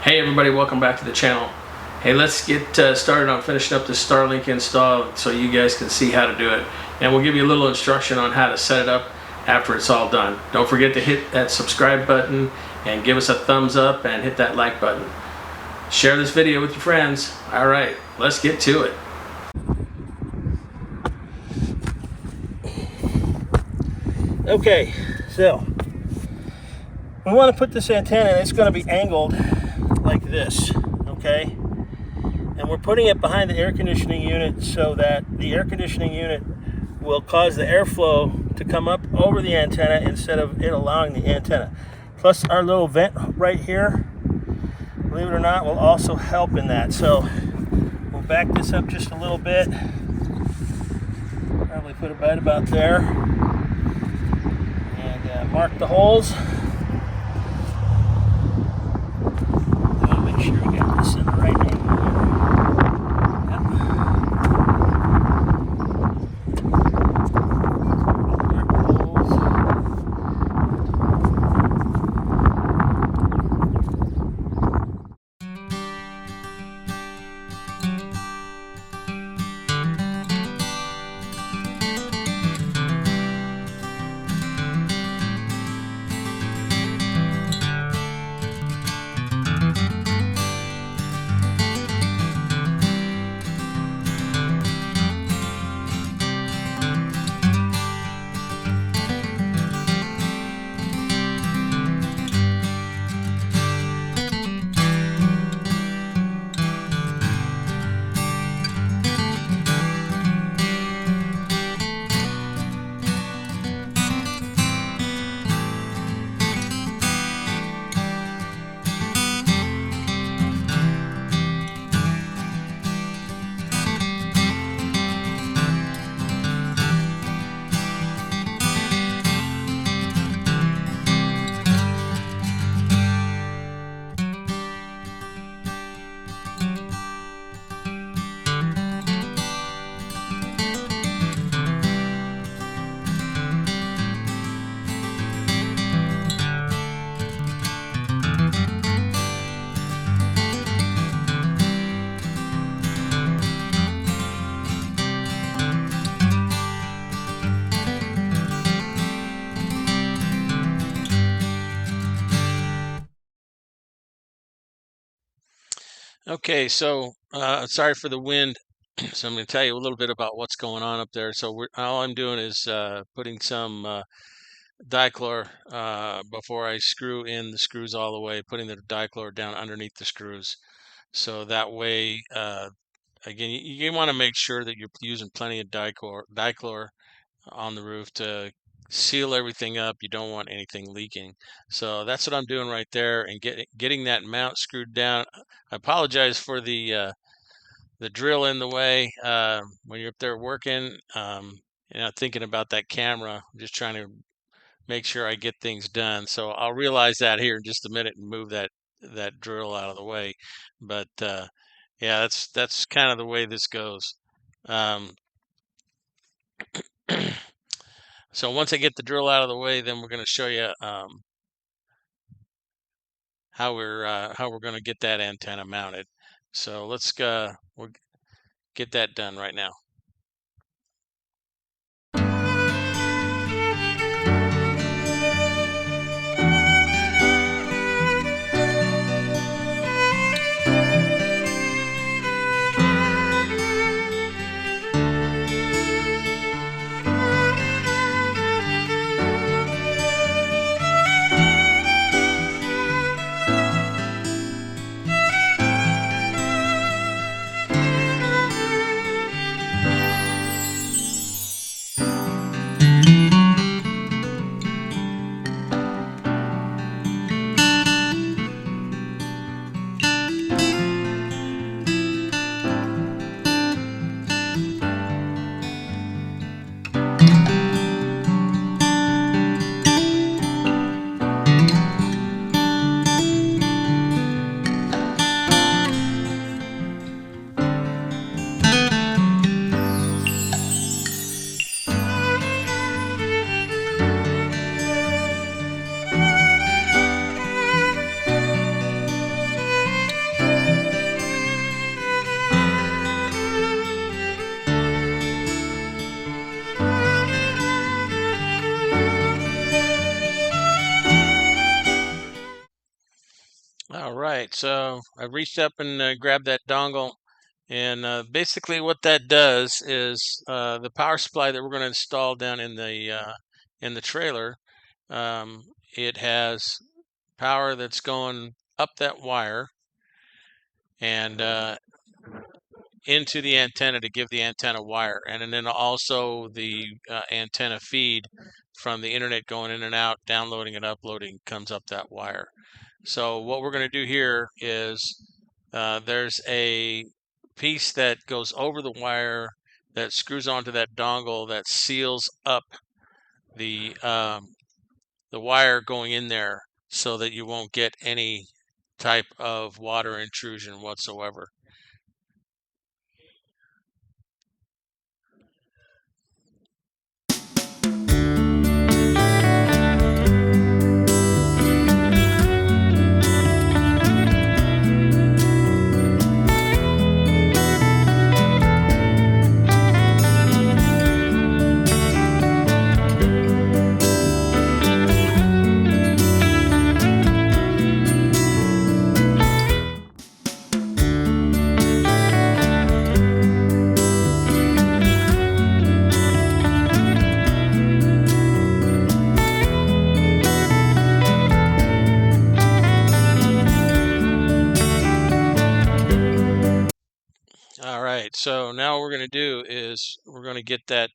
Hey everybody, welcome back to the channel. Hey, let's get started on finishing up the Starlink install so you guys can see how to do it. And we'll give you a little instruction on how to set it up after it's all done. Don't forget to hit that subscribe button and give us a thumbs up and hit that like button. Share this video with your friends. All right, let's get to it. Okay, so we want to put this antenna, and it's going to be angled like this, okay? And we're putting it behind the air conditioning unit so that the air conditioning unit will cause the airflow to come up over the antenna instead of it allowing the antenna. Plus our little vent right here, believe it or not, will also help in that. So we'll back this up just a little bit. Probably put it right about there. And mark the holes. Make sure we got this in the right angle here. Yep. Mark the holes. Okay, so sorry for the wind. So I'm going to tell you a little bit about what's going on up there. So all I'm doing is putting some dichlor before I screw in the screws all the way, putting the dichlor down underneath the screws. So that way, again, you want to make sure that you're using plenty of dichlor on the roof to seal everything up. You don't want anything leaking. So that's what I'm doing right there, and getting that mount screwed down. I apologize for the drill in the way when you're up there working. Thinking about that camera, just trying to make sure I get things done. So I'll realize that here in just a minute and move that drill out of the way. But yeah, that's kind of the way this goes. So once I get the drill out of the way, then we're going to show you how we're going to get that antenna mounted. So let's we'll get that done right now. All right, so I reached up and grabbed that dongle, and basically what that does is the power supply that we're going to install down in the trailer. Um, it has power that's going up that wire and into the antenna to give the antenna wire, and then also the antenna feed from the internet going in and out, downloading and uploading comes up that wire. So what we're going to do here is there's a piece that goes over the wire that screws onto that dongle that seals up the wire going in there so that you won't get any type of water intrusion whatsoever. All right, so now what we're going to do is we're going to get that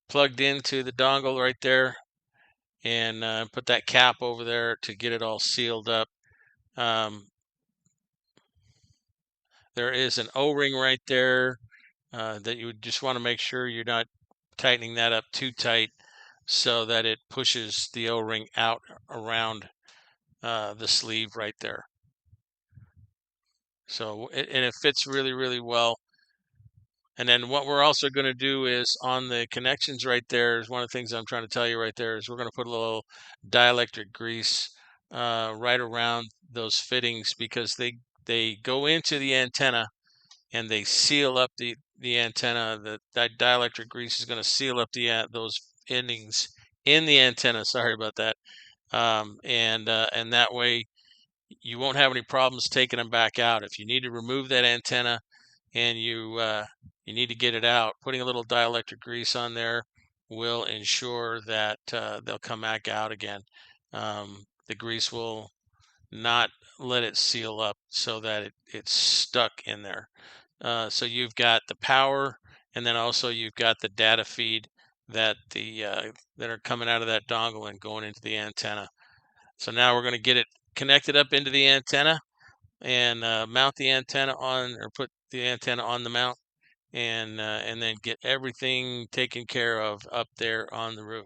plugged into the dongle right there and put that cap over there to get it all sealed up. Um, there is an O-ring right there that you would just want to make sure you're not tightening that up too tight so that it pushes the O-ring out around the sleeve right there. So and it fits really, really well. And then what we're also going to do is on the connections right there is one of the things I'm trying to tell you right there is we're going to put a little dielectric grease right around those fittings because they go into the antenna and they seal up the antenna. That dielectric grease is going to seal up those endings in the antenna. Sorry about that. And that way you won't have any problems taking them back out. If you need to remove that antenna and you need to get it out, putting a little dielectric grease on there will ensure that they'll come back out again. The grease will not let it seal up so that it's stuck in there. So you've got the power, and then also you've got the data feed that are coming out of that dongle and going into the antenna. So now we're going to get it connected up into the antenna and mount the antenna on, or put the antenna on the mount, and then get everything taken care of up there on the roof.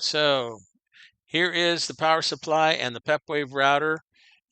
so here is the power supply and the PepWave router,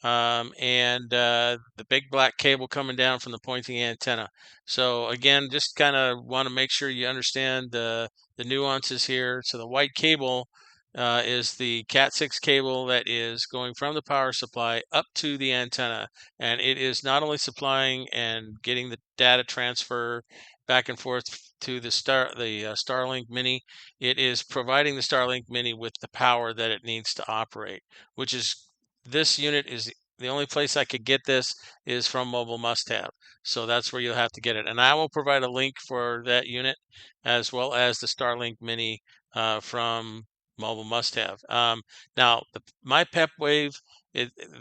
and the big black cable coming down from the pointing antenna. So again, just kind of want to make sure you understand the nuances here. So the white cable is the Cat6 cable that is going from the power supply up to the antenna, and it is not only supplying and getting the data transfer back and forth to the Starlink Mini, it is providing the Starlink Mini with the power that it needs to operate, which is this unit is the only place I could get this is from Mobile Must Have. So that's where you'll have to get it. And I will provide a link for that unit as well as the Starlink Mini from Mobile Must Have. Now, my Pep Wave,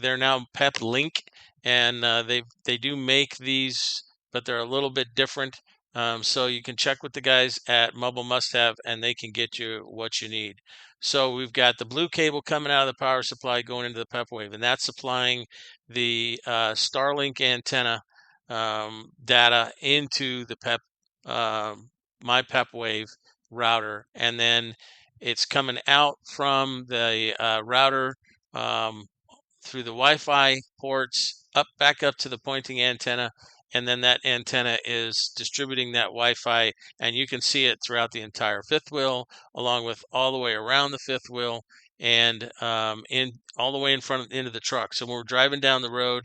they're now Pep Link, and they do make these, but they're a little bit different. So you can check with the guys at Mobile Must Have, and they can get you what you need. So we've got the blue cable coming out of the power supply going into the PepWave, and that's supplying the Starlink antenna data into the my PepWave router, and then it's coming out from the router um, through the Wi-Fi ports back up to the pointing antenna, and then that antenna is distributing that Wi-Fi, and you can see it throughout the entire fifth wheel, along with all the way around the fifth wheel, and in all the way in front into the truck. So when we're driving down the road,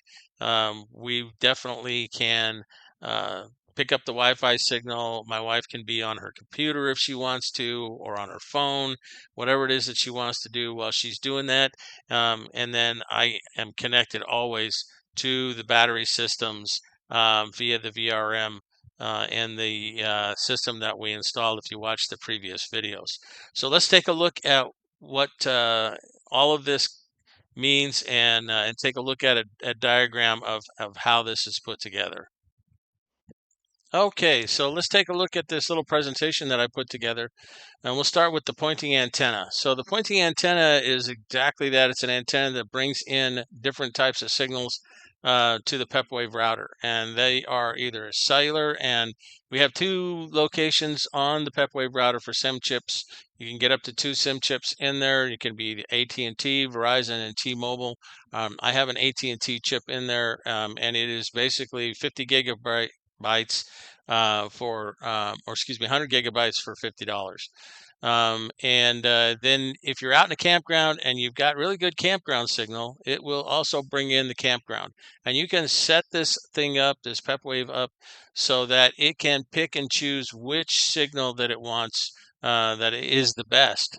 we definitely can uh, pick up the Wi-Fi signal. My wife can be on her computer if she wants to, or on her phone, whatever it is that she wants to do while she's doing that. And then I am connected always to the battery systems via the VRM and the system that we installed if you watched the previous videos. So let's take a look at what all of this means and take a look at a diagram of how this is put together. Okay, so let's take a look at this little presentation that I put together, and we'll start with the pointing antenna. So the pointing antenna is exactly that. It's an antenna that brings in different types of signals to the PepWave router, and they are either cellular, and we have two locations on the PepWave router for SIM chips. You can get up to 2 SIM chips in there. You can be AT&T, Verizon, and T-Mobile. I have an AT&T chip in there, and it is basically 50 gigabytes or excuse me, 100 gigabytes for $50. And then if you're out in a campground and you've got really good campground signal, it will also bring in the campground. And you can set this thing up, this PepWave up, so that it can pick and choose which signal that it wants that is the best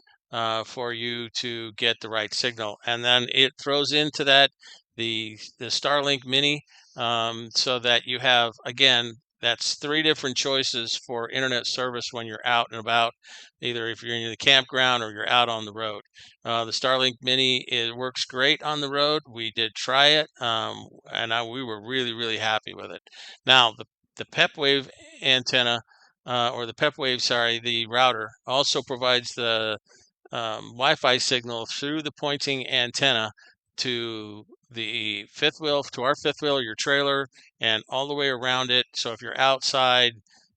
for you to get the right signal. And then it throws into that the Starlink Mini so that you have, again, that's 3 different choices for internet service when you're out and about, either if you're in the campground or you're out on the road. The Starlink Mini, it works great on the road. We did try it, and we were really, really happy with it. Now, the PepWave antenna, or the PepWave, sorry, the router also provides the Wi-Fi signal through the pointing antenna to the fifth wheel, to our fifth wheel, your trailer, and all the way around it. So if you're outside,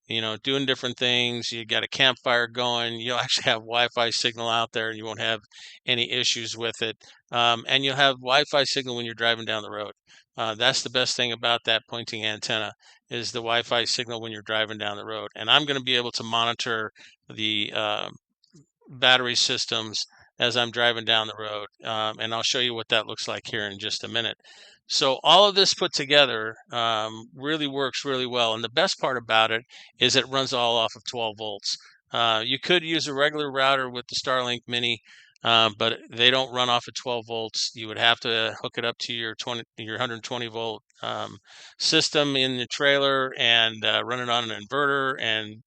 doing different things, you got a campfire going, you'll actually have Wi-Fi signal out there, and you won't have any issues with it. And you'll have Wi-Fi signal when you're driving down the road. That's the best thing about that pointing antenna is the Wi-Fi signal when you're driving down the road. And I'm going to be able to monitor the battery systems as I'm driving down the road. And I'll show you what that looks like here in just a minute. So all of this put together really works really well. And the best part about it is it runs all off of 12 volts. You could use a regular router with the Starlink Mini, but they don't run off of 12 volts. You would have to hook it up to your 120 volt system in the trailer and run it on an inverter. And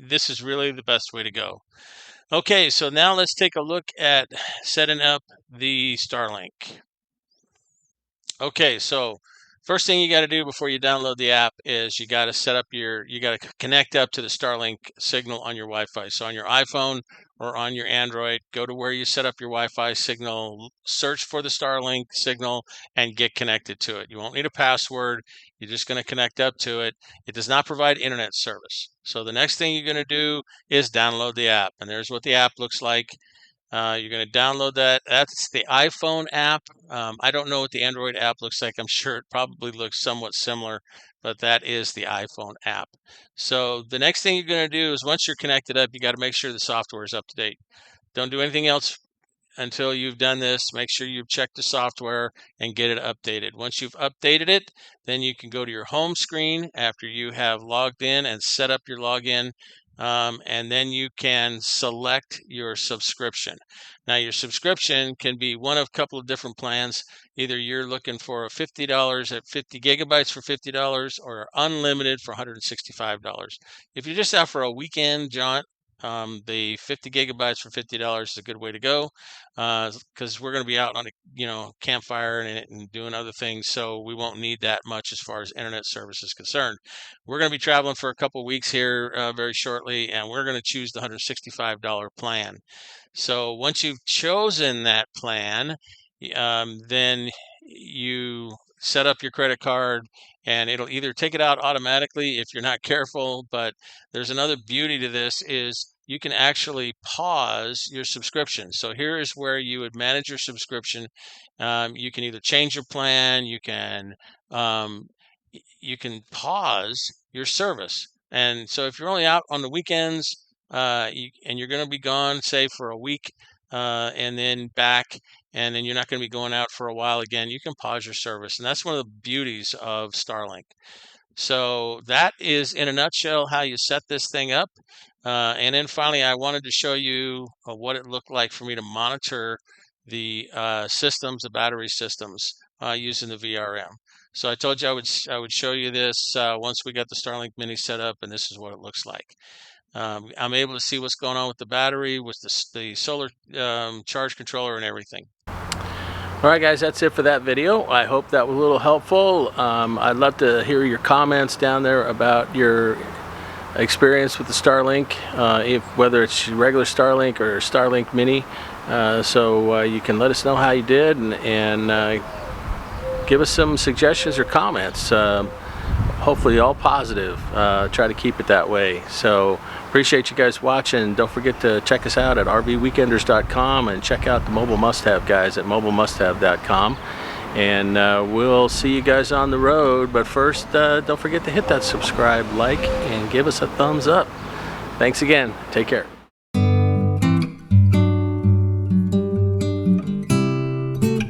this is really the best way to go. Okay, so now let's take a look at setting up the Starlink. Okay, so first thing you got to do before you download the app is you got to connect up to the Starlink signal on your Wi-Fi. So on your iPhone or on your Android, go to where you set up your Wi-Fi signal, search for the Starlink signal, and get connected to it. You won't need a password. You're just going to connect up to it. It does not provide internet service. So the next thing you're going to do is download the app. And there's what the app looks like. You're going to download that. That's the iPhone app. I don't know what the Android app looks like. I'm sure it probably looks somewhat similar, but that is the iPhone app. So the next thing you're going to do is once you're connected up, you got to make sure the software is up to date. Don't do anything else until you've done this. Make sure you've checked the software and get it updated. Once you've updated it, then you can go to your home screen after you have logged in and set up your login. And then you can select your subscription. Now, your subscription can be one of a couple of different plans. Either you're looking for a $50 at 50 gigabytes for $50 or unlimited for $165. If you're just out for a weekend jaunt, the 50 gigabytes for $50 is a good way to go because we're going to be out on a campfire and doing other things, so we won't need that much as far as internet service is concerned. We're going to be traveling for a couple weeks here very shortly, and we're going to choose the $165 plan. So once you've chosen that plan, then you set up your credit card and it'll either take it out automatically if you're not careful, but there's another beauty to this is you can actually pause your subscription. So here is where you would manage your subscription. You can either change your plan, um, you can pause your service. And so if you're only out on the weekends and you're going to be gone, say for a week, and then back, and then you're not going to be going out for a while again, you can pause your service. And that's one of the beauties of Starlink. So that is, in a nutshell, how you set this thing up. And then finally, I wanted to show you what it looked like for me to monitor the systems, the battery systems, using the VRM. So I told you I would show you this once we got the Starlink Mini set up, and this is what it looks like. I'm able to see what's going on with the battery, with the solar charge controller and everything. All right, guys, that's it for that video. I hope that was a little helpful. I'd love to hear your comments down there about your experience with the Starlink, whether it's regular Starlink or Starlink Mini. So you can let us know how you did and give us some suggestions or comments. Hopefully all positive. Try to keep it that way. So appreciate you guys watching. Don't forget to check us out at rvweekenders.com and check out the Mobile Must-Have guys at mobilemusthave.com. And we'll see you guys on the road. But first, don't forget to hit that subscribe, like, and give us a thumbs up. Thanks again. Take care.